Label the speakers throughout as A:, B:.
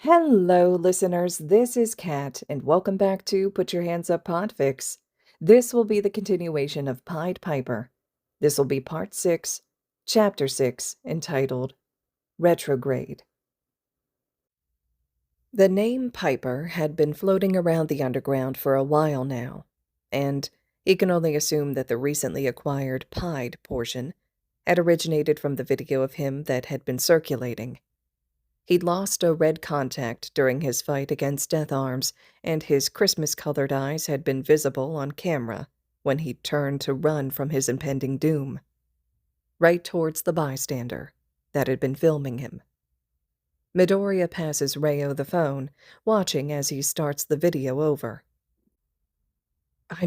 A: Hello, listeners. This is Kat, and welcome back to Put Your Hands Up Podfics. This will be the continuation of Pied Piper. This will be Part 6, Chapter 6, entitled Retrograde. The name Piper had been floating around the underground for a while now, and he can only assume that the recently acquired Pied portion had originated from the video of him that had been circulating. He'd lost a red contact during his fight against Death Arms, and his Christmas-colored eyes had been visible on camera when he'd turned to run from his impending doom, right towards the bystander that had been filming him. Midoriya passes Reo the phone, watching as he starts the video over. I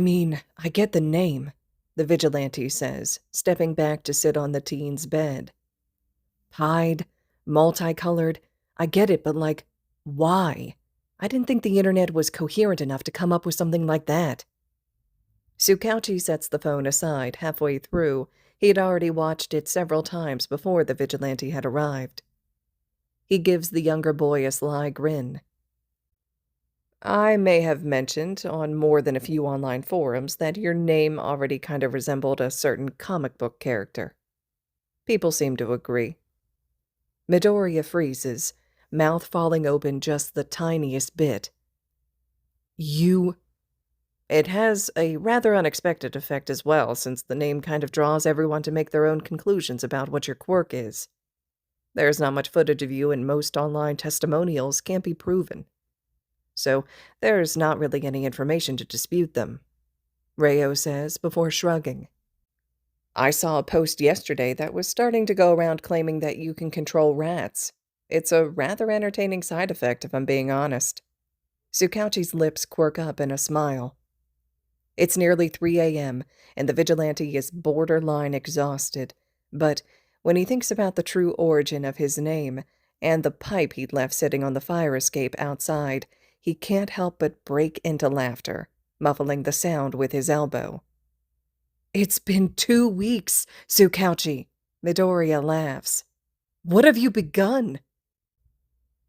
A: get the name, the vigilante says, stepping back to sit on the teen's bed. Pied, multicolored, I get it, but why? I didn't think the internet was coherent enough to come up with something like that. Tsukauchi sets the phone aside halfway through. He had already watched it several times before the vigilante had arrived. He gives the younger boy a sly grin. I may have mentioned on more than a few online forums that your name already kind of resembled a certain comic book character. People seem to agree. Midoriya freezes, mouth falling open just the tiniest bit. You... It has a rather unexpected effect as well, since the name kind of draws everyone to make their own conclusions about what your quirk is. There's not much footage of you, and most online testimonials can't be proven. So there's not really any information to dispute them, Reo says before shrugging. I saw a post yesterday that was starting to go around claiming that you can control rats. It's a rather entertaining side effect, if I'm being honest. Tsukauchi's lips quirk up in a smile. It's nearly 3 a.m., and the vigilante is borderline exhausted, but when he thinks about the true origin of his name and the pipe he'd left sitting on the fire escape outside, he can't help but break into laughter, muffling the sound with his elbow. It's been 2 weeks, Tsukauchi, Midoriya laughs. What have you begun?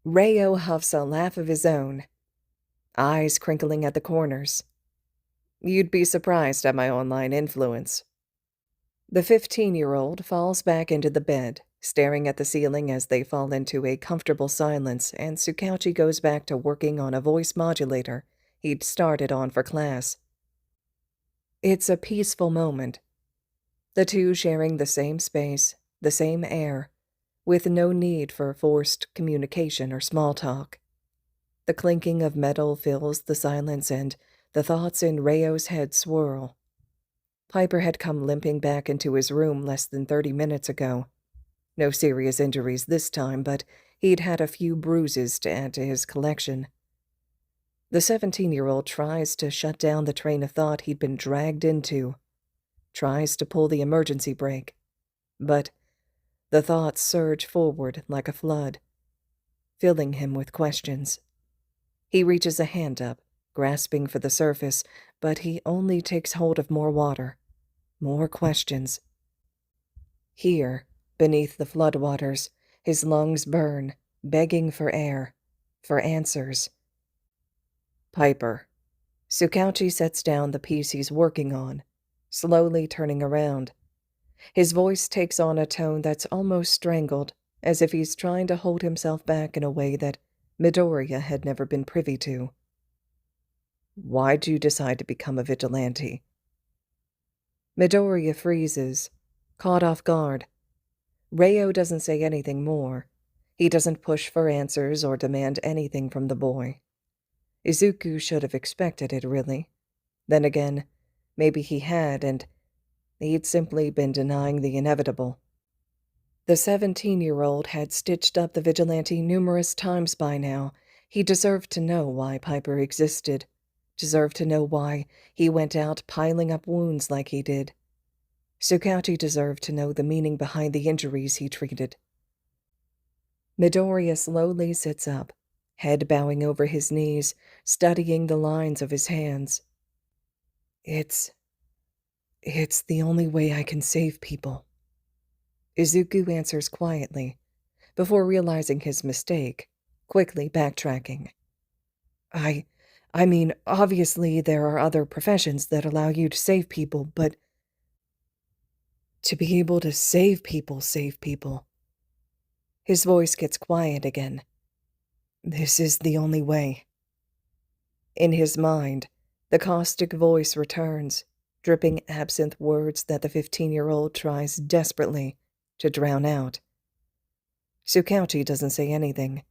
A: Reo huffs a laugh of his own, eyes crinkling at the corners. You'd be surprised at my online influence. The 15-year-old falls back into the bed, staring at the ceiling as they fall into a comfortable silence, and Tsukauchi goes back to working on a voice modulator he'd started on for class. It's a peaceful moment. The two sharing the same space, the same air, with no need for forced communication or small talk. The clinking of metal fills the silence, and the thoughts in Reo's head swirl. Piper had come limping back into his room less than 30 minutes ago. No serious injuries this time, but he'd had a few bruises to add to his collection. The 17-year-old tries to shut down the train of thought he'd been dragged into, tries to pull the emergency brake, but the thoughts surge forward like a flood, filling him with questions. He reaches a hand up, grasping for the surface, but he only takes hold of more water, more questions. Here, beneath the floodwaters, his lungs burn, begging for air, for answers. Piper. Tsukauchi sets down the piece he's working on, slowly turning around. His voice takes on a tone that's almost strangled, as if he's trying to hold himself back in a way that Midoriya had never been privy to. Why'd you decide to become a vigilante? Midoriya freezes, caught off guard. Reo doesn't say anything more. He doesn't push for answers or demand anything from the boy. Izuku should have expected it, really. Then again, maybe he had, and he'd simply been denying the inevitable. The 17-year-old had stitched up the vigilante numerous times by now. He deserved to know why Piper existed, deserved to know why he went out piling up wounds like he did. Tsukauchi deserved to know the meaning behind the injuries he treated. Midoriya slowly sits up, head bowing over his knees, studying the lines of his hands. It's the only way I can save people. Izuku answers quietly, before realizing his mistake. quickly backtracking. I mean, obviously there are other professions that allow you to save people, but to be able to save people. His voice gets quiet again. This is the only way. In his mind, the caustic voice returns, dripping absinthe words that the 15-year-old tries desperately to drown out. Tsukauchi doesn't say anything,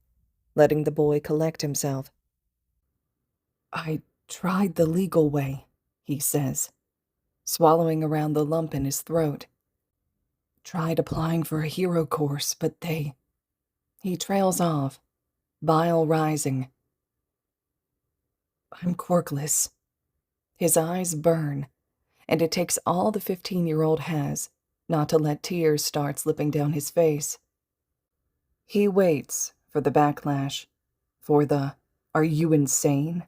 A: letting the boy collect himself. I tried the legal way, he says, swallowing around the lump in his throat. Tried applying for a hero course, but He trails off, bile rising. I'm quirkless. His eyes burn, and it takes all the 15-year-old has not to let tears start slipping down his face. He waits for the backlash, for the, "Are you insane?"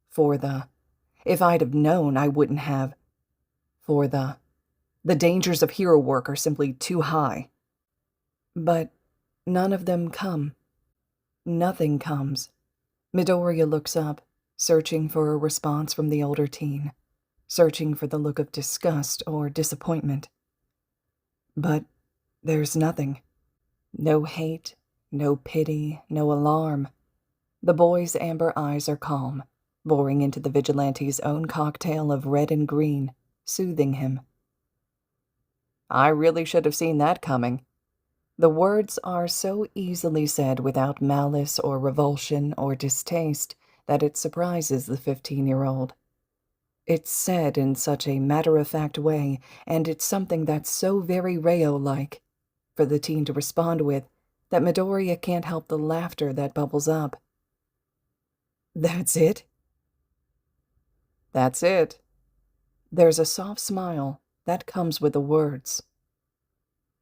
A: For the, "If I'd have known, I wouldn't have," for the dangers of hero work are simply too high. But none of them come. Nothing comes. Midoriya looks up, searching for a response from the older teen, searching for the look of disgust or disappointment. But there's nothing. No hate, no pity, no alarm. The boy's amber eyes are calm, boring into the vigilante's own cocktail of red and green, soothing him. I really should have seen that coming. The words are so easily said without malice or revulsion or distaste that it surprises the 15-year-old. It's said in such a matter-of-fact way, and it's something that's so very Reo-like for the teen to respond with that Midoriya can't help the laughter that bubbles up. That's it? That's it. There's a soft smile that comes with the words.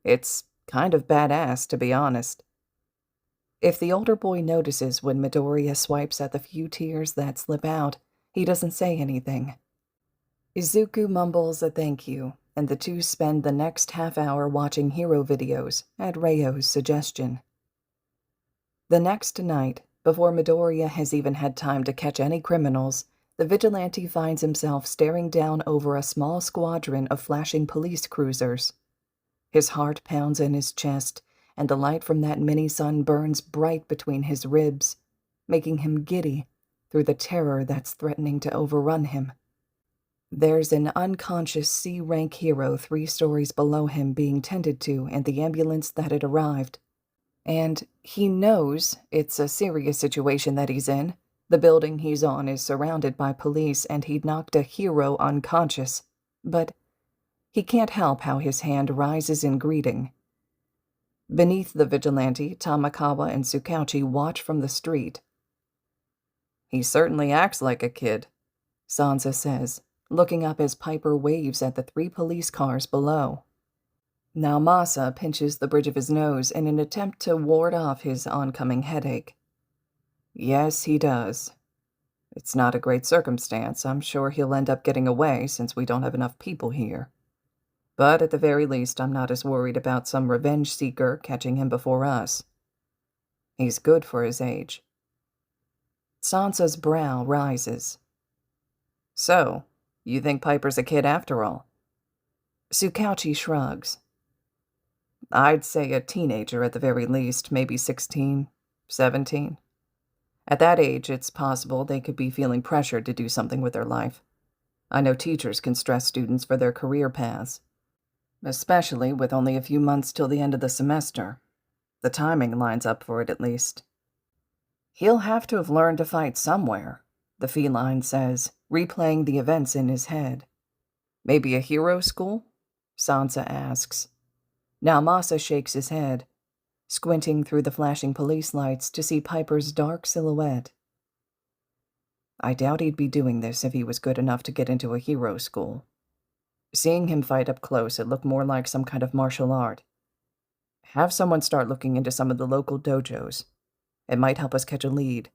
A: It's kind of badass, to be honest. If the older boy notices when Midoriya swipes at the few tears that slip out, he doesn't say anything. Izuku mumbles a thank you, and the two spend the next half hour watching hero videos at Reio's suggestion. The next night, before Midoriya has even had time to catch any criminals, the vigilante finds himself staring down over a small squadron of flashing police cruisers. His heart pounds in his chest, and the light from that mini-sun burns bright between his ribs, making him giddy through the terror that's threatening to overrun him. There's an unconscious C-rank hero 3 stories below him being tended to in the ambulance that had arrived. And he knows it's a serious situation that he's in. The building he's on is surrounded by police, and he'd knocked a hero unconscious. But he can't help how his hand rises in greeting. Beneath the vigilante, Tamakawa and Tsukauchi watch from the street. He certainly acts like a kid, Sansa says, looking up as Piper waves at the 3 police cars below. Naomasa pinches the bridge of his nose in an attempt to ward off his oncoming headache. Yes, he does. It's not a great circumstance. I'm sure he'll end up getting away since we don't have enough people here. But at the very least, I'm not as worried about some revenge seeker catching him before us. He's good for his age. Sansa's brow rises. So, you think Piper's a kid after all? Tsukauchi shrugs. I'd say a teenager at the very least, maybe 16, 17. At that age, it's possible they could be feeling pressured to do something with their life. I know teachers can stress students for their career paths, especially with only a few months till the end of the semester. The timing lines up for it, at least. He'll have to have learned to fight somewhere, the feline says, replaying the events in his head. Maybe a hero school? Sansa asks. Naomasa shakes his head, squinting through the flashing police lights to see Piper's dark silhouette. I doubt he'd be doing this if he was good enough to get into a hero school. Seeing him fight up close, it looked more like some kind of martial art. Have someone start looking into some of the local dojos. It might help us catch a lead.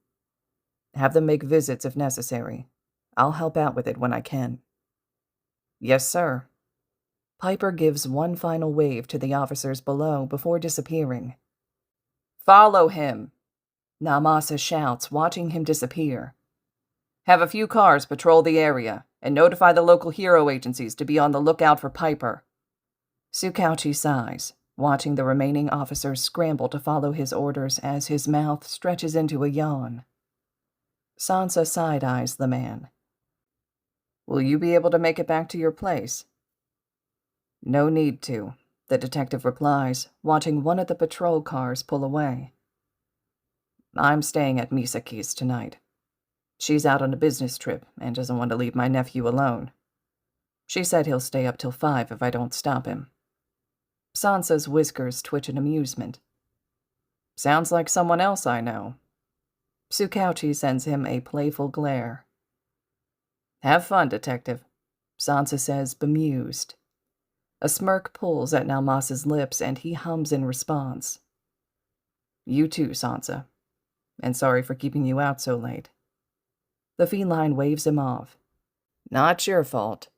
A: Have them make visits if necessary. I'll help out with it when I can. Yes, sir. Piper gives one final wave to the officers below before disappearing. Follow him, Namasa shouts, watching him disappear. "Have a few cars patrol the area, and notify the local hero agencies to be on the lookout for Piper." Tsukauchi sighs, watching the remaining officers scramble to follow his orders as his mouth stretches into a yawn. Sansa side-eyes the man. "Will you be able to make it back to your place?" "No need to," the detective replies, watching one of the patrol cars pull away. "I'm staying at Misaki's tonight. She's out on a business trip and doesn't want to leave my nephew alone. She said he'll stay up till 5 if I don't stop him." Sansa's whiskers twitch in amusement. "Sounds like someone else I know." Tsukauchi sends him a playful glare. "Have fun, detective," Sansa says, bemused. A smirk pulls at Nalmasa's lips, and he hums in response. "You too, Sansa. And sorry for keeping you out so late." The feline waves him off. "Not your fault."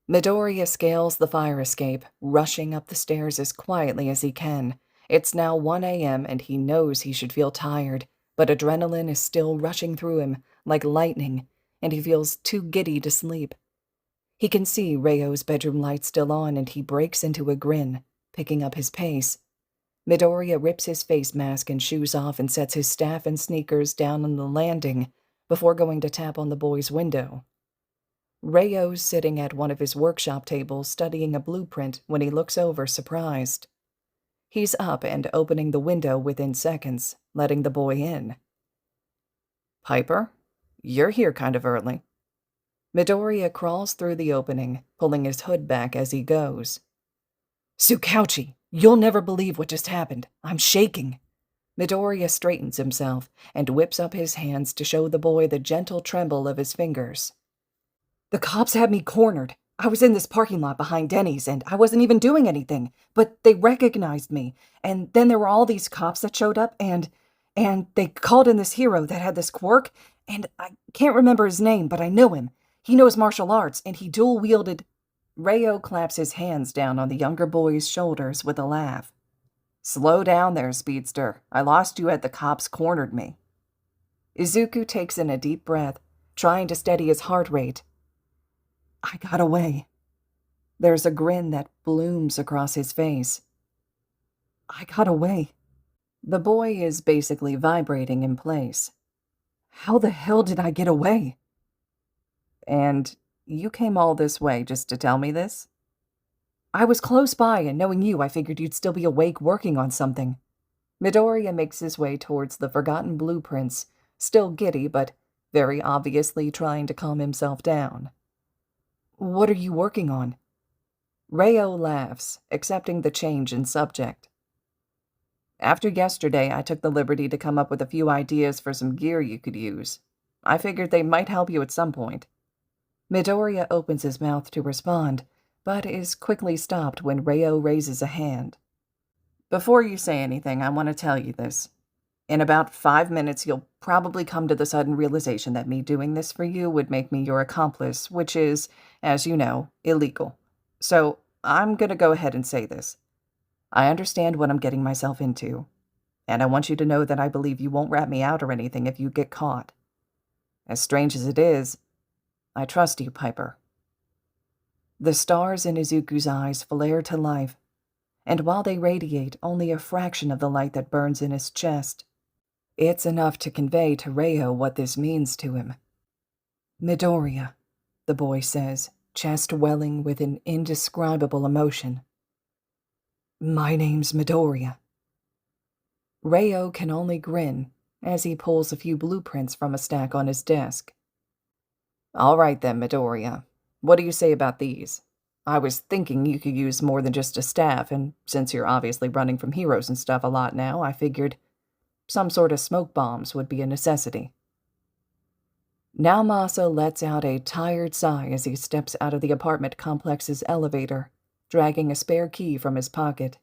A: Midoriya scales the fire escape, rushing up the stairs as quietly as he can. It's now 1 a.m. and he knows he should feel tired, but adrenaline is still rushing through him like lightning, and he feels too giddy to sleep. He can see Reio's bedroom light still on, and he breaks into a grin, picking up his pace. Midoriya rips his face mask and shoes off and sets his staff and sneakers down on the landing before going to tap on the boy's window. Reio's sitting at one of his workshop tables studying a blueprint when he looks over, surprised. He's up and opening the window within seconds, letting the boy in. "Piper, you're here kind of early." Midoriya crawls through the opening, pulling his hood back as he goes. "Tsukauchi, you'll never believe what just happened. I'm shaking." Midoriya straightens himself and whips up his hands to show the boy the gentle tremble of his fingers. "The cops had me cornered. I was in this parking lot behind Denny's, and I wasn't even doing anything, but they recognized me. And then there were all these cops that showed up, and they called in this hero that had this quirk, and I can't remember his name, but I know him. He knows martial arts, and he dual-wielded—" Reio claps his hands down on the younger boy's shoulders with a laugh. "Slow down there, speedster. I lost you at the cops cornered me." Izuku takes in a deep breath, trying to steady his heart rate. "I got away." There's a grin that blooms across his face. "I got away." The boy is basically vibrating in place. "How the hell did I get away?" "And you came all this way just to tell me this?" "I was close by, and knowing you, I figured you'd still be awake working on something." Midoriya makes his way towards the forgotten blueprints, still giddy but very obviously trying to calm himself down. "What are you working on?" Reio laughs, accepting the change in subject. "After yesterday, I took the liberty to come up with a few ideas for some gear you could use. I figured they might help you at some point." Midoriya opens his mouth to respond, but is quickly stopped when Reio raises a hand. "Before you say anything, I want to tell you this. In about 5 minutes, you'll probably come to the sudden realization that me doing this for you would make me your accomplice, which is, as you know, illegal. So I'm going to go ahead and say this. I understand what I'm getting myself into, and I want you to know that I believe you won't rat me out or anything if you get caught. As strange as it is, I trust you, Piper." The stars in Izuku's eyes flare to life, and while they radiate only a fraction of the light that burns in his chest, it's enough to convey to Reio what this means to him. "Midoriya," the boy says, chest welling with an indescribable emotion. "My name's Midoriya." Reio can only grin as he pulls a few blueprints from a stack on his desk. "All right then, Midoriya. What do you say about these? I was thinking you could use more than just a staff, and since you're obviously running from heroes and stuff a lot now, I figured some sort of smoke bombs would be a necessity." Naomasa lets out a tired sigh as he steps out of the apartment complex's elevator, dragging a spare key from his pocket.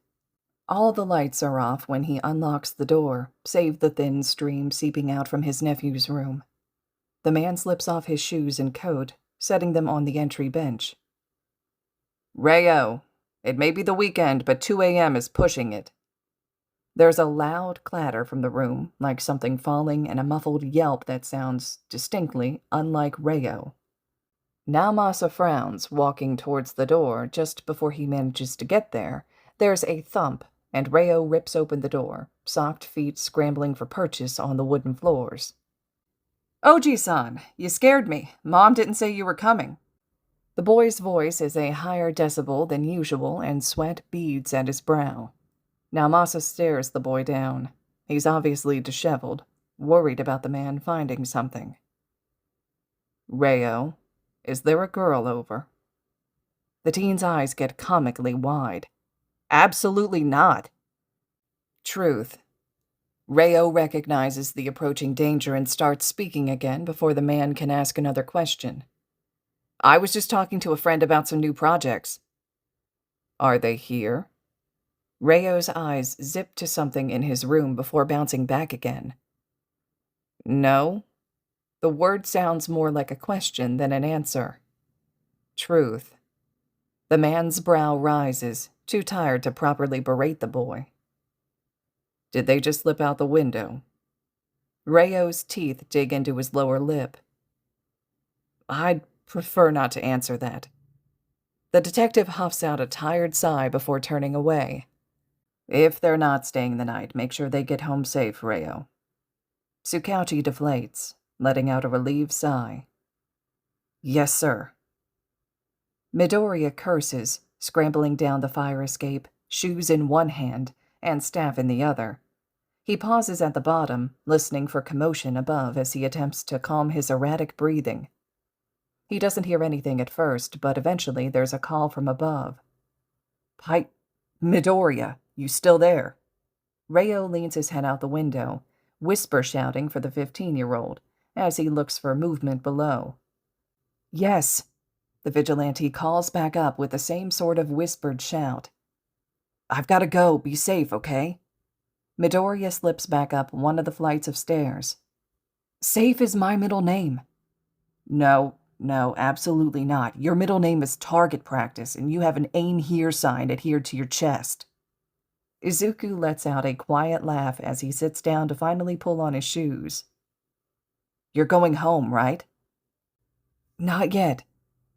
A: All the lights are off when he unlocks the door, save the thin stream seeping out from his nephew's room. The man slips off his shoes and coat, setting them on the entry bench. "Reio, it may be the weekend, but 2 a.m. is pushing it." There's a loud clatter from the room, like something falling, and a muffled yelp that sounds distinctly unlike Rayo. Naomasa frowns, walking towards the door. Just before he manages to get there, there's a thump, and Rayo rips open the door, socked feet scrambling for purchase on the wooden floors. Oji-san, you scared me. Mom didn't say you were coming. The boy's voice is a higher decibel than usual, and sweat beads at his brow. Naomasa stares the boy down. He's obviously disheveled, worried about the man finding something. Rayo, is there a girl over? The teen's eyes get comically wide. Absolutely not. Truth. Rayo recognizes the approaching danger and starts speaking again before the man can ask another question. I was just talking to a friend about some new projects. Are they here? Rayo's eyes zip to something in his room before bouncing back again. No. The word sounds more like a question than an answer. Truth. The man's brow rises, too tired to properly berate the boy. Did they just slip out the window? Rayo's teeth dig into his lower lip. I'd prefer not to answer that. The detective huffs out a tired sigh before turning away. If they're not staying the night, make sure they get home safe, Rayo. Tsukauchi deflates, letting out a relieved sigh. Yes, sir. Midoriya curses, scrambling down the fire escape, shoes in one hand and staff in the other. He pauses at the bottom, listening for commotion above as he attempts to calm his erratic breathing. He doesn't hear anything at first, but eventually there's a call from above. Midoriya, you still there? Rayo leans his head out the window, whisper shouting for the 15-year-old, as he looks for movement below. Yes, the vigilante calls back up with the same sort of whispered shout. I've got to go. Be safe, okay? Midoriya slips back up one of the flights of stairs. Safe is my middle name. No, absolutely not. Your middle name is Target Practice, and you have an Aim Here sign adhered to your chest. Izuku lets out a quiet laugh as he sits down to finally pull on his shoes. You're going home, right? Not yet.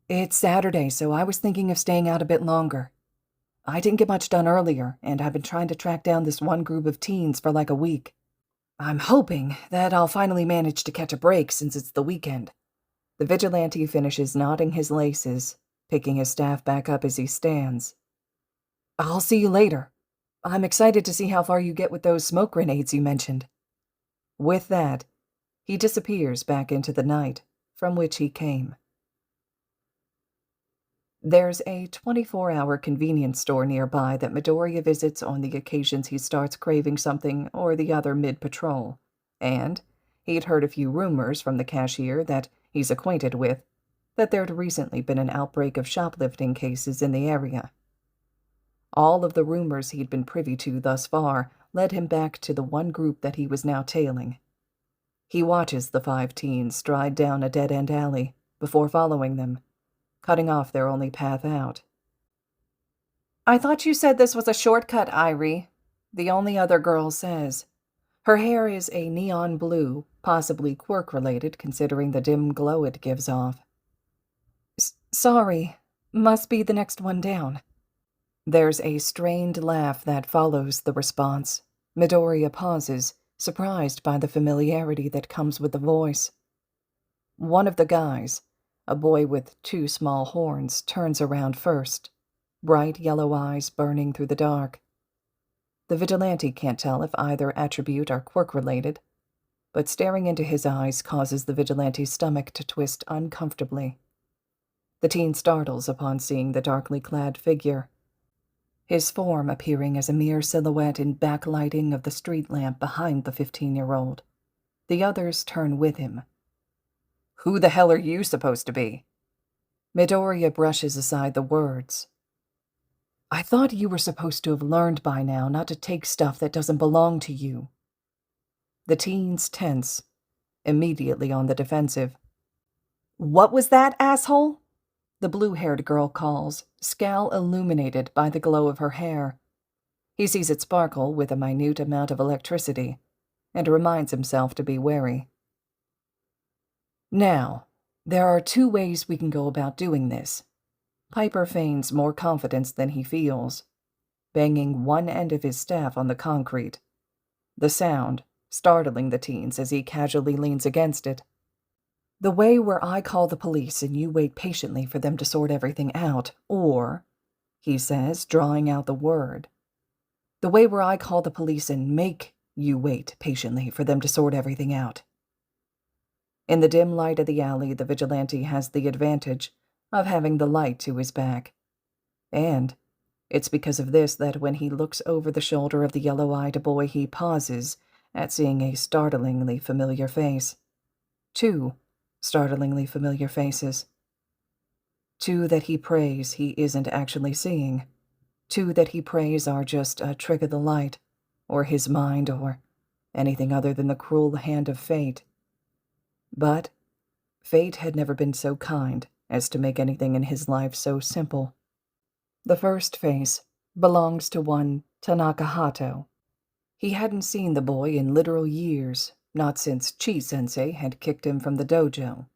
A: It's Saturday, so I was thinking of staying out a bit longer. I didn't get much done earlier, and I've been trying to track down this one group of teens for like a week. I'm hoping that I'll finally manage to catch a break since it's the weekend. The vigilante finishes knotting his laces, picking his staff back up as he stands. I'll see you later. I'm excited to see how far you get with those smoke grenades you mentioned. With that, he disappears back into the night from which he came. There's a 24-hour convenience store nearby that Midoriya visits on the occasions he starts craving something or the other mid-patrol, and he'd heard a few rumors from the cashier that he's acquainted with that there'd recently been an outbreak of shoplifting cases in the area. All of the rumors he'd been privy to thus far led him back to the one group that he was now tailing. He watches the 5 teens stride down a dead-end alley before following them, cutting off their only path out. I thought you said this was a shortcut, Irie, the only other girl says. Her hair is a neon blue, possibly quirk-related considering the dim glow it gives off. Sorry, must be the next one down. There's a strained laugh that follows the response. Midoriya pauses, surprised by the familiarity that comes with the voice. One of the guys, a boy with 2 small horns, turns around first, bright yellow eyes burning through the dark. The vigilante can't tell if either attribute are quirk-related, but staring into his eyes causes the vigilante's stomach to twist uncomfortably. The teen startles upon seeing the darkly clad figure, his form appearing as a mere silhouette in backlighting of the street lamp behind the 15-year-old. The others turn with him. Who the hell are you supposed to be? Midoriya brushes aside the words. I thought you were supposed to have learned by now not to take stuff that doesn't belong to you. The teens tense, immediately on the defensive. What was that, asshole? The blue-haired girl calls, scowl illuminated by the glow of her hair. He sees it sparkle with a minute amount of electricity, and reminds himself to be wary. Now, there are 2 ways we can go about doing this. Piper feigns more confidence than he feels, banging one end of his staff on the concrete, the sound startling the teens as he casually leans against it. The way where I call the police and you wait patiently for them to sort everything out, or, he says, drawing out the word, the way where I call the police and make you wait patiently for them to sort everything out. In the dim light of the alley, the vigilante has the advantage of having the light to his back. And it's because of this that when he looks over the shoulder of the yellow-eyed boy, he pauses at seeing a startlingly familiar face. 2 startlingly familiar faces. 2 that he prays he isn't actually seeing. 2 that he prays are just a trick of the light, or his mind, or anything other than the cruel hand of fate. But fate had never been so kind as to make anything in his life so simple. The first face belongs to one Tanaka Hato. He hadn't seen the boy in literal years, not since Chi-sensei had kicked him from the dojo.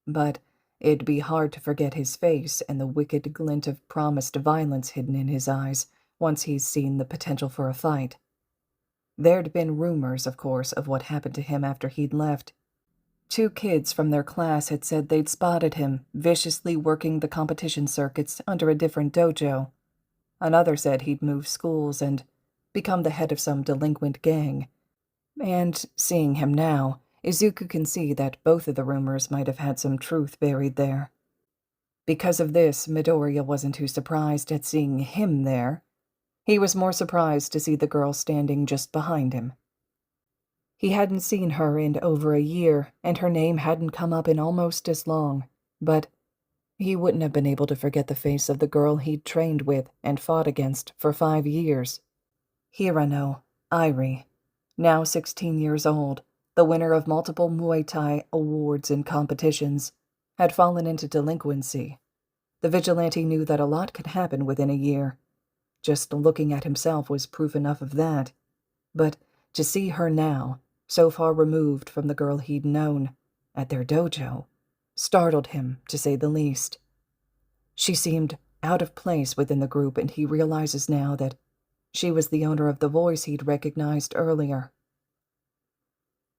A: But it'd be hard to forget his face and the wicked glint of promised violence hidden in his eyes once he's seen the potential for a fight. There'd been rumors, of course, of what happened to him after he'd left. 2 kids from their class had said they'd spotted him viciously working the competition circuits under a different dojo. Another said he'd moved schools and become the head of some delinquent gang. And seeing him now, Izuku can see that both of the rumors might have had some truth buried there. Because of this, Midoriya wasn't too surprised at seeing him there. He was more surprised to see the girl standing just behind him. He hadn't seen her in over a year, and her name hadn't come up in almost as long, but he wouldn't have been able to forget the face of the girl he'd trained with and fought against for 5 years. Hirano Airi, now 16 years old, the winner of multiple Muay Thai awards and competitions, had fallen into delinquency. The vigilante knew that a lot could happen within a year. Just looking at himself was proof enough of that. But to see her now, so far removed from the girl he'd known, at their dojo, startled him, to say the least. She seemed out of place within the group, and he realizes now that she was the owner of the voice he'd recognized earlier.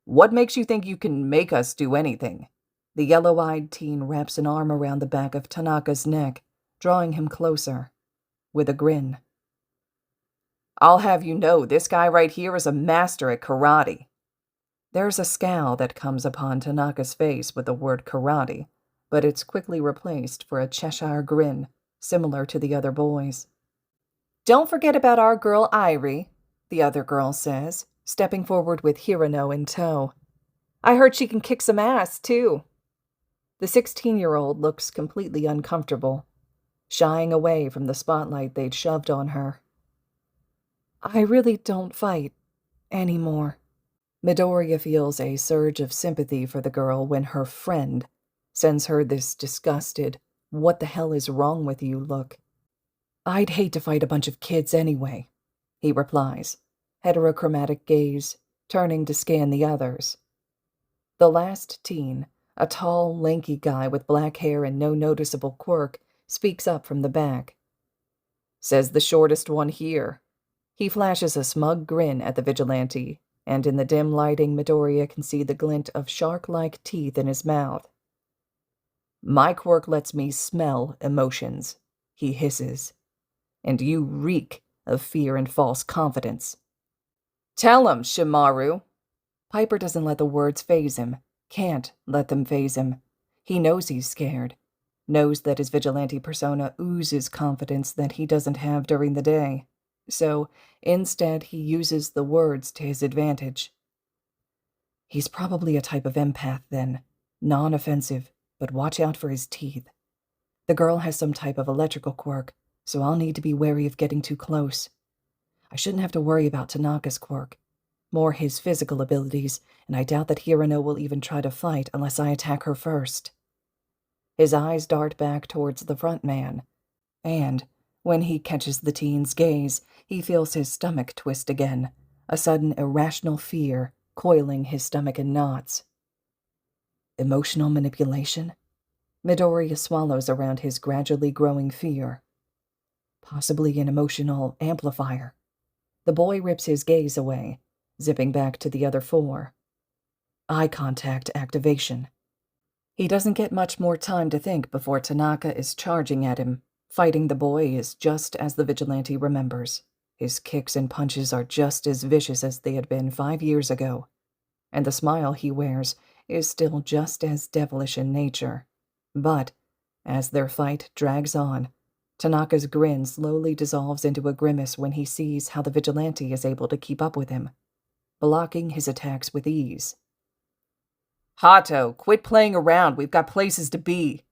A: "What makes you think you can make us do anything?" The yellow-eyed teen wraps an arm around the back of Tanaka's neck, drawing him closer, with a grin. "I'll have you know, this guy right here is a master at karate." There's a scowl that comes upon Tanaka's face with the word karate, but it's quickly replaced for a Cheshire grin, similar to the other boys. "Don't forget about our girl Airi," the other girl says, stepping forward with Hirano in tow. "I heard she can kick some ass, too." The 16-year-old looks completely uncomfortable, shying away from the spotlight they'd shoved on her. "I really don't fight anymore." Midoriya feels a surge of sympathy for the girl when her friend sends her this disgusted, "what the hell is wrong with you" look. "I'd hate to fight a bunch of kids anyway," he replies, heterochromatic gaze turning to scan the others. The last teen, a tall, lanky guy with black hair and no noticeable quirk, speaks up from the back. "Says the shortest one here." He flashes a smug grin at the vigilante, and in the dim lighting, Midoriya can see the glint of shark-like teeth in his mouth. "My quirk lets me smell emotions," he hisses, "and you reek of fear and false confidence." "Tell him, Shimaru." Piper doesn't let the words faze him, can't let them faze him. He knows he's scared, knows that his vigilante persona oozes confidence that he doesn't have during the day. So, instead, he uses the words to his advantage. "He's probably a type of empath, then. Non-offensive, but watch out for his teeth. The girl has some type of electrical quirk, so I'll need to be wary of getting too close. I shouldn't have to worry about Tanaka's quirk. More his physical abilities, and I doubt that Hirano will even try to fight unless I attack her first." His eyes dart back towards the front man, and When he catches the teen's gaze, he feels his stomach twist again, a sudden irrational fear coiling his stomach in knots. Emotional manipulation? Midoriya swallows around his gradually growing fear. Possibly an emotional amplifier. The boy rips his gaze away, zipping back to the other four. Eye contact activation. He doesn't get much more time to think before Tanaka is charging at him. Fighting the boy is just as the vigilante remembers. His kicks and punches are just as vicious as they had been 5 years ago, and the smile he wears is still just as devilish in nature. But, as their fight drags on, Tanaka's grin slowly dissolves into a grimace when he sees how the vigilante is able to keep up with him, blocking his attacks with ease. Hato, quit playing around. We've got places to be.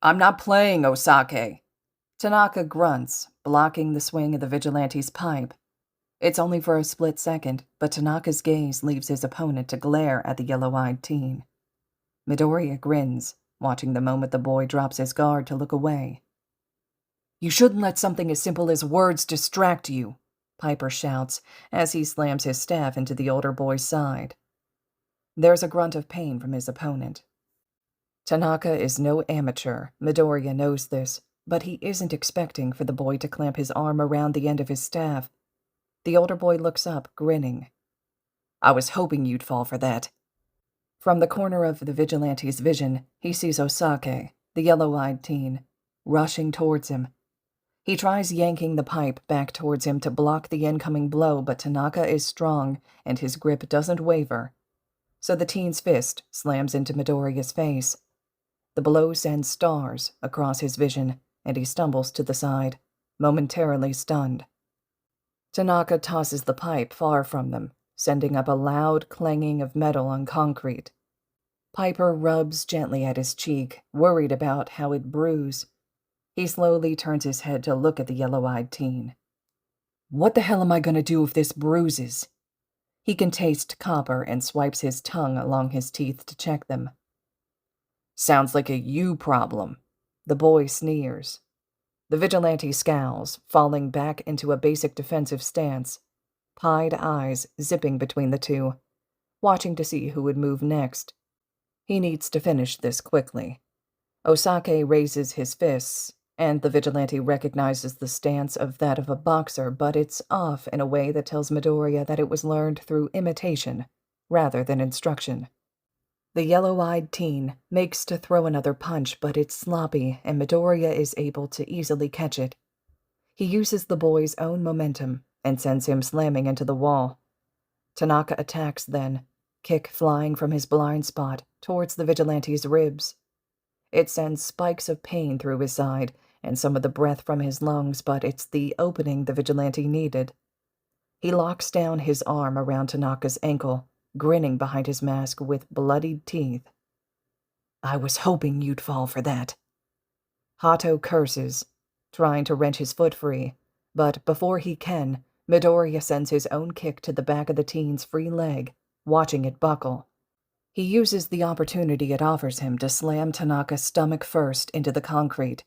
A: I'm not playing, Osake. Tanaka grunts, blocking the swing of the vigilante's pipe. It's only for a split second, but Tanaka's gaze leaves his opponent to glare at the yellow-eyed teen. Midoriya grins, watching the moment the boy drops his guard to look away. You shouldn't let something as simple as words distract you, Piper shouts as he slams his staff into the older boy's side. There's a grunt of pain from his opponent. Tanaka is no amateur, Midoriya knows this, but he isn't expecting for the boy to clamp his arm around the end of his staff. The older boy looks up, grinning. I was hoping you'd fall for that. From the corner of the vigilante's vision, he sees Osake, the yellow-eyed teen, rushing towards him. He tries yanking the pipe back towards him to block the incoming blow, but Tanaka is strong, and his grip doesn't waver. So the teen's fist slams into Midoriya's face. The blow sends stars across his vision, and he stumbles to the side, momentarily stunned. Tanaka tosses the pipe far from them, sending up a loud clanging of metal on concrete. Piper rubs gently at his cheek, worried about how it'd bruise. He slowly turns his head to look at the yellow-eyed teen. What the hell am I going to do if this bruises? He can taste copper and swipes his tongue along his teeth to check them. Sounds like a you problem. The boy sneers. The vigilante scowls, falling back into a basic defensive stance, pied eyes zipping between the two, watching to see who would move next. He needs to finish this quickly. Osake raises his fists, and the vigilante recognizes the stance of that of a boxer, but it's off in a way that tells Midoriya that it was learned through imitation, rather than instruction. The yellow-eyed teen makes to throw another punch, but it's sloppy, and Midoriya is able to easily catch it. He uses the boy's own momentum and sends him slamming into the wall. Tanaka attacks then, kick flying from his blind spot towards the vigilante's ribs. It sends spikes of pain through his side and some of the breath from his lungs, but it's the opening the vigilante needed. He locks down his arm around Tanaka's ankle, grinning behind his mask with bloodied teeth. I was hoping you'd fall for that. Hato curses, trying to wrench his foot free, but before he can, Midoriya sends his own kick to the back of the teen's free leg, watching it buckle. He uses the opportunity it offers him to slam Tanaka's stomach first into the concrete.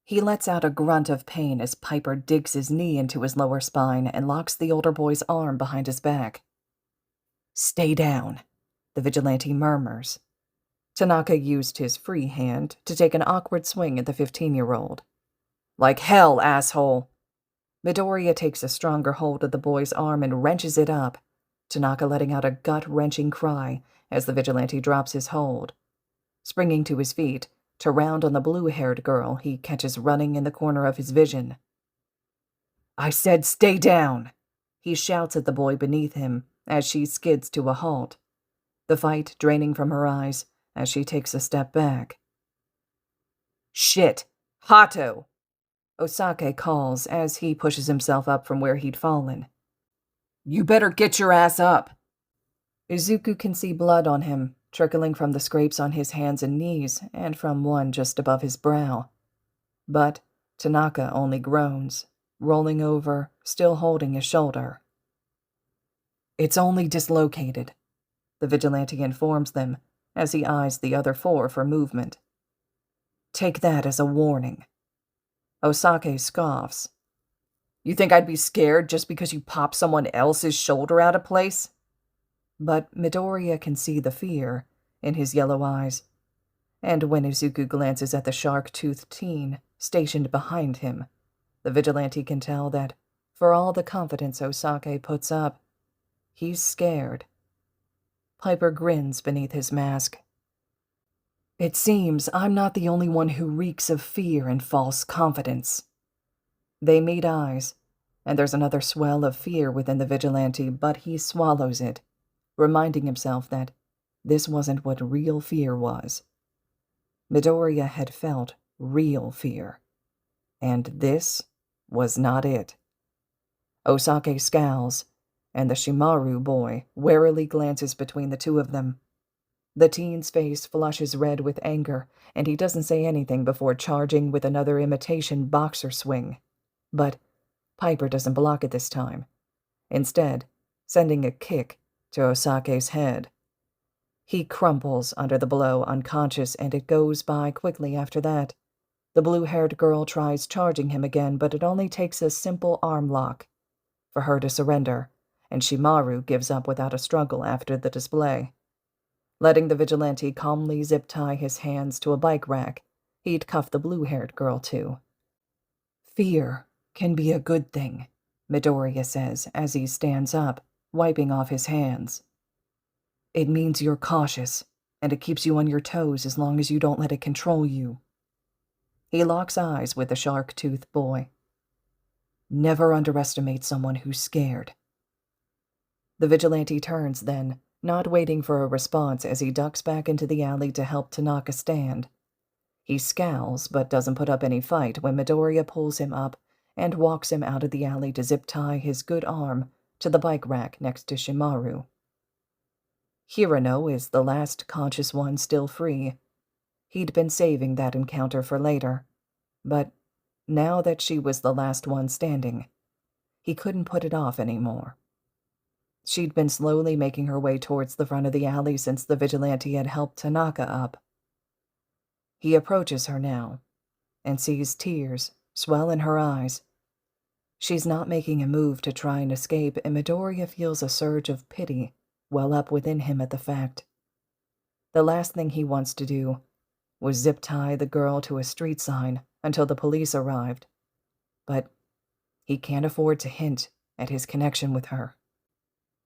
A: He lets out a grunt of pain as Piper digs his knee into his lower spine and locks the older boy's arm behind his back. Stay down, the vigilante murmurs. Tanaka used his free hand to take an awkward swing at the 15-year-old. Like hell, asshole! Midoriya takes a stronger hold of the boy's arm and wrenches it up, Tanaka letting out a gut-wrenching cry as the vigilante drops his hold. Springing to his feet, to round on the blue-haired girl he catches running in the corner of his vision. I said stay down! He shouts at the boy beneath him as she skids to a halt, the fight draining from her eyes as she takes a step back. Shit! Hato! Osake calls as he pushes himself up from where he'd fallen. You better get your ass up! Izuku can see blood on him, trickling from the scrapes on his hands and knees and from one just above his brow. But Tanaka only groans, rolling over, still holding his shoulder. It's only dislocated, the vigilante informs them as he eyes the other four for movement. Take that as a warning. Osake scoffs. You think I'd be scared just because you pop someone else's shoulder out of place? But Midoriya can see the fear in his yellow eyes, and when Izuku glances at the shark-toothed teen stationed behind him, the vigilante can tell that, for all the confidence Osake puts up, he's scared. Piper grins beneath his mask. It seems I'm not the only one who reeks of fear and false confidence. They meet eyes, and there's another swell of fear within the vigilante, but he swallows it, reminding himself that this wasn't what real fear was. Midoriya had felt real fear, and this was not it. Osake scowls, and the Shimaru boy warily glances between the two of them. The teen's face flushes red with anger, and he doesn't say anything before charging with another imitation boxer swing. But Piper doesn't block it this time, instead sending a kick to Osake's head. He crumples under the blow, unconscious, and it goes by quickly after that. The blue-haired girl tries charging him again, but it only takes a simple arm lock for her to surrender, and Shimaru gives up without a struggle after the display. Letting the vigilante calmly zip-tie his hands to a bike rack he'd cuffed the blue-haired girl to. Fear can be a good thing, Midoriya says as he stands up, wiping off his hands. It means you're cautious, and it keeps you on your toes as long as you don't let it control you. He locks eyes with the shark-toothed boy. Never underestimate someone who's scared. The vigilante turns then, not waiting for a response as he ducks back into the alley to help Tanaka stand. He scowls but doesn't put up any fight when Midoriya pulls him up and walks him out of the alley to zip-tie his good arm to the bike rack next to Shimaru. Hirano is the last conscious one still free. He'd been saving that encounter for later, but now that she was the last one standing, he couldn't put it off anymore. She'd been slowly making her way towards the front of the alley since the vigilante had helped Tanaka up. He approaches her now and sees tears swell in her eyes. She's not making a move to try and escape, and Midoriya feels a surge of pity well up within him at the fact. The last thing he wants to do was zip-tie the girl to a street sign until the police arrived, but he can't afford to hint at his connection with her.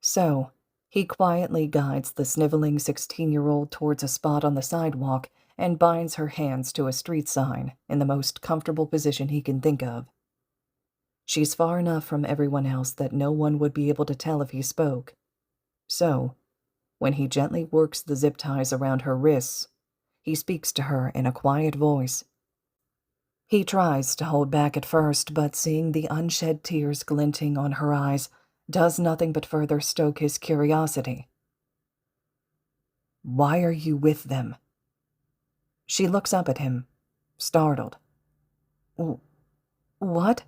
A: So, he quietly guides the sniveling 16-year-old towards a spot on the sidewalk and binds her hands to a street sign in the most comfortable position he can think of. She's far enough from everyone else that no one would be able to tell if he spoke. So, when he gently works the zip ties around her wrists, he speaks to her in a quiet voice. He tries to hold back at first, but seeing the unshed tears glinting on her eyes does nothing but further stoke his curiosity. Why are you with them? She looks up at him, startled. What?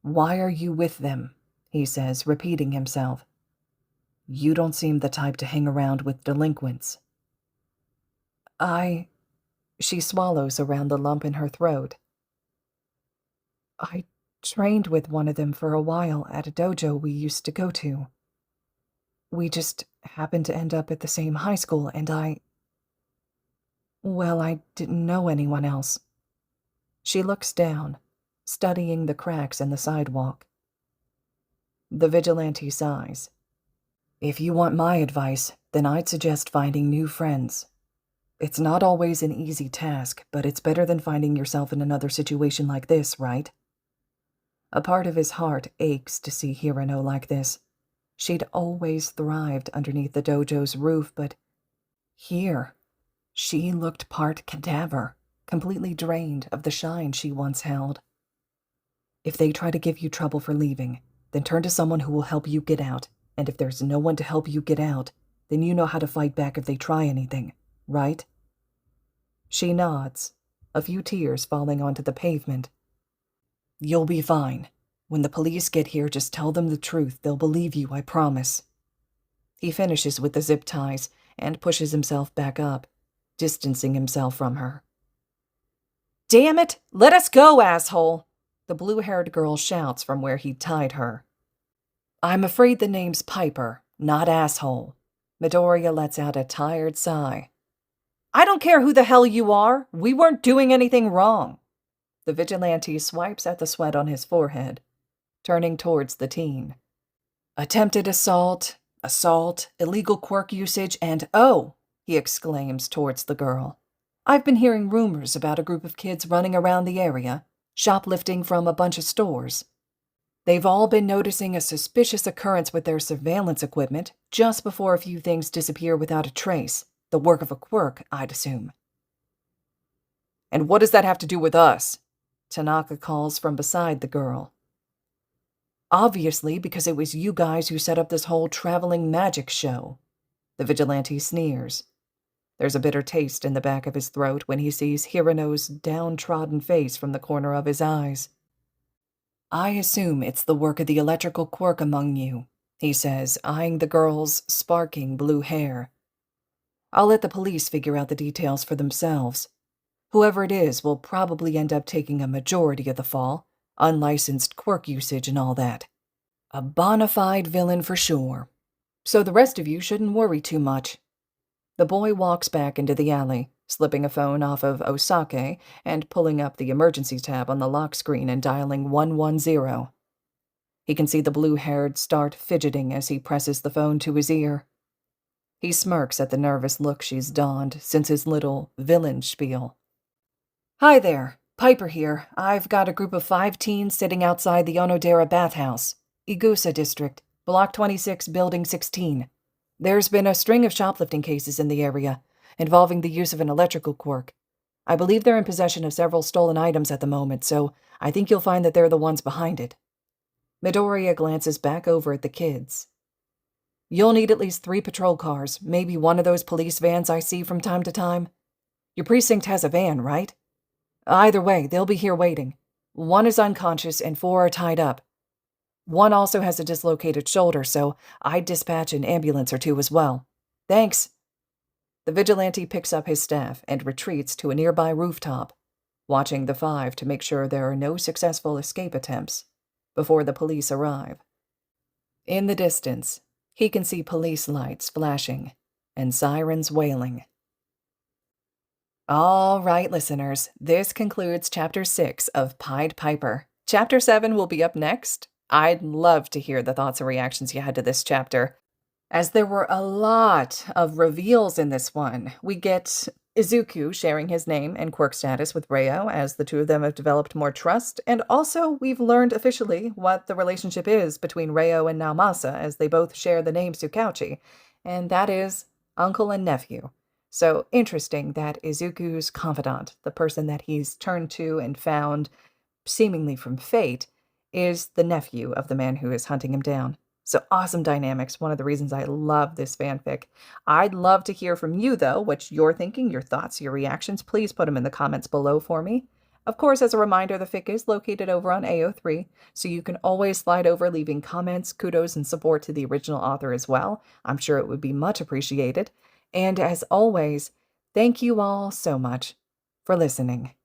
A: Why are you with them? He says, repeating himself. You don't seem the type to hang around with delinquents. She swallows around the lump in her throat. I trained with one of them for a while at a dojo we used to go to. We just happened to end up at the same high school, and I didn't know anyone else. She looks down, studying the cracks in the sidewalk. The vigilante sighs. If you want my advice, then I'd suggest finding new friends. It's not always an easy task, but it's better than finding yourself in another situation like this, right? A part of his heart aches to see Hirano like this. She'd always thrived underneath the dojo's roof, but here, she looked part cadaver, completely drained of the shine she once held. If they try to give you trouble for leaving, then turn to someone who will help you get out, and if there's no one to help you get out, then you know how to fight back if they try anything, right? She nods, a few tears falling onto the pavement. You'll be fine. When the police get here, just tell them the truth. They'll believe you, I promise. He finishes with the zip ties and pushes himself back up, distancing himself from her. Damn it! Let us go, asshole! The blue-haired girl shouts from where he tied her. I'm afraid the name's Piper, not asshole. Midoriya lets out a tired sigh. I don't care who the hell you are. We weren't doing anything wrong. The vigilante swipes at the sweat on his forehead, turning towards the teen. Attempted assault, illegal quirk usage, and oh, he exclaims towards the girl. I've been hearing rumors about a group of kids running around the area, shoplifting from a bunch of stores. They've all been noticing a suspicious occurrence with their surveillance equipment just before a few things disappear without a trace. The work of a quirk, I'd assume. And what does that have to do with us? Tanaka calls from beside the girl. Obviously, because it was you guys who set up this whole traveling magic show. The vigilante sneers. There's a bitter taste in the back of his throat when he sees Hirano's downtrodden face from the corner of his eyes. I assume it's the work of the electrical quirk among you, he says, eyeing the girl's sparking blue hair. I'll let the police figure out the details for themselves. Whoever it is will probably end up taking a majority of the fall, unlicensed quirk usage and all that. A bona fide villain for sure. So the rest of you shouldn't worry too much. The boy walks back into the alley, slipping a phone off of Osake and pulling up the emergency tab on the lock screen and dialing 110. He can see the blue-haired start fidgeting as he presses the phone to his ear. He smirks at the nervous look she's donned since his little villain spiel. Hi there, Piper here. I've got a group of 5 teens sitting outside the Onodera bathhouse, Igusa district, Block 26, Building 16. There's been a string of shoplifting cases in the area, involving the use of an electrical quirk. I believe they're in possession of several stolen items at the moment, so I think you'll find that they're the ones behind it. Midoriya glances back over at the kids. You'll need at least 3 patrol cars, maybe one of those police vans I see from time to time. Your precinct has a van, right? Either way, they'll be here waiting. 1 is unconscious and 4 are tied up. 1 also has a dislocated shoulder, so I'd dispatch an ambulance or 2 as well. Thanks. The vigilante picks up his staff and retreats to a nearby rooftop, watching the 5 to make sure there are no successful escape attempts before the police arrive. In the distance, he can see police lights flashing and sirens wailing. All right, listeners, this concludes Chapter 6 of Pied Piper. Chapter 7 will be up next. I'd love to hear the thoughts and reactions you had to this chapter, as there were a lot of reveals in this one. We get Izuku sharing his name and quirk status with Reo as the two of them have developed more trust, and also we've learned officially what the relationship is between Reo and Naomasa as they both share the name Tsukauchi, and that is uncle and nephew. So interesting that Izuku's confidant, the person that he's turned to and found seemingly from fate, is the nephew of the man who is hunting him down. So awesome dynamics, one of the reasons I love this fanfic. I'd love to hear from you, though, what you're thinking, your thoughts, your reactions. Please put them in the comments below for me. Of course, as a reminder, the fic is located over on AO3, so you can always slide over leaving comments, kudos, and support to the original author as well. I'm sure it would be much appreciated. And as always, thank you all so much for listening.